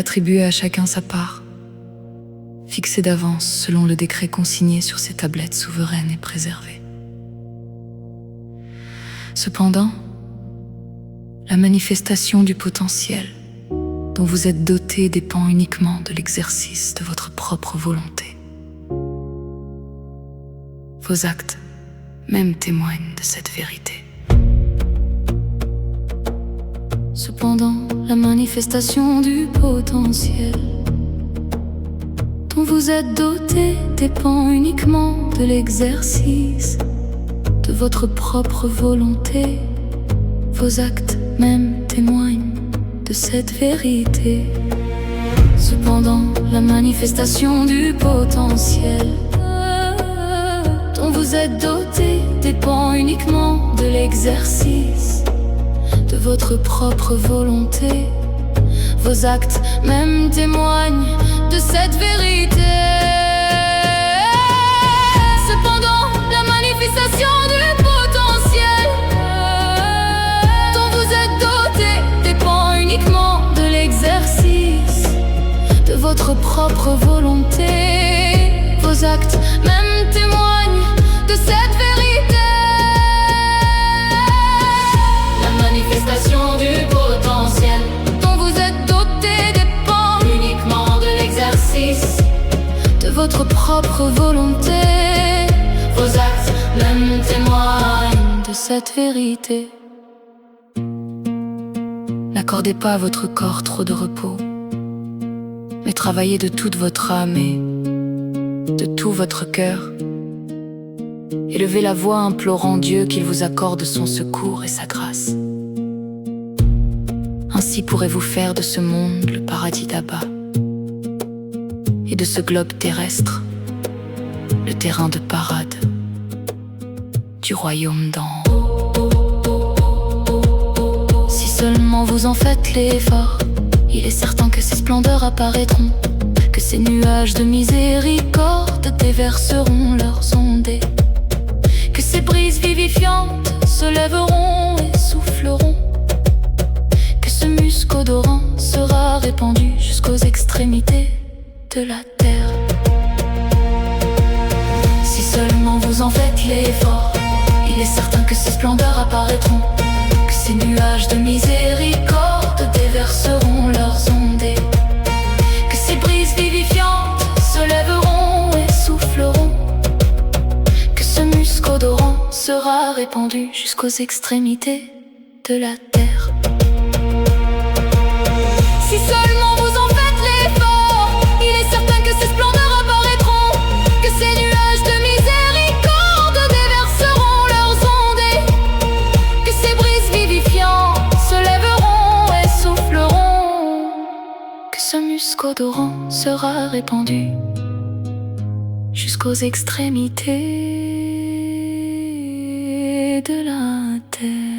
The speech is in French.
attribuer à chacun sa part, fixée d'avance selon le décret consigné sur ces tablettes souveraines et préservées. Cependant, la manifestation du potentiel dont vous êtes doté dépend uniquement de l'exercice de votre propre volonté. Vos actes même témoignent de cette vérité. Cependant, la manifestation du potentiel dont vous êtes doté dépend uniquement de l'exercice de votre propre volonté. Vos actes même témoignent de cette vérité. Cependant, la manifestation du potentiel dont vous êtes doté dépend uniquement de l'exercice de votre propre volonté. Vos actes même témoignent de cette vérité. Cependant, la manifestation du potentiel dont vous êtes doté dépend uniquement de l'exercice de votre propre volonté. Vos actes même témoignent de cette vérité. La manifestation du potentiel dont vous êtes doté dépend uniquement de l'exercice de votre propre volonté. Vos actes même témoignent de cette vérité. N'accordez pas à votre corps trop de repos, mais travaillez de toute votre âme et de tout votre cœur. Élevez la voix implorant Dieu qu'il vous accorde son secours et sa grâce. Ainsi pourrez-vous faire de ce monde le paradis d'Abba et de ce globe terrestre le terrain de parade du royaume d'en haut. Si seulement vous en faites l'effort, il est certain que ces splendeurs apparaîtront, que ces nuages de miséricorde déverseront leurs ondées, que ces brises vivifiantes se lèveront et souffleront, que ce musc odorant sera répandu jusqu'aux extrémités de la terre. Si seulement vous en faites l'effort, il est certain que ces splendeurs apparaîtront, que ces nuages de miséricorde déverseront leurs ondées, que ces brises vivifiantes se lèveront et souffleront, que ce musc odorant sera répandu jusqu'aux extrémités de la terre. Si seulement vous en faites l'effort, il est certain que ces splendeurs apparaîtront, que ces nuages de miséricorde déverseront leurs ondées, que ces brises vivifiantes se lèveront et souffleront, que ce musc odorant sera répandu jusqu'aux extrémités de la terre.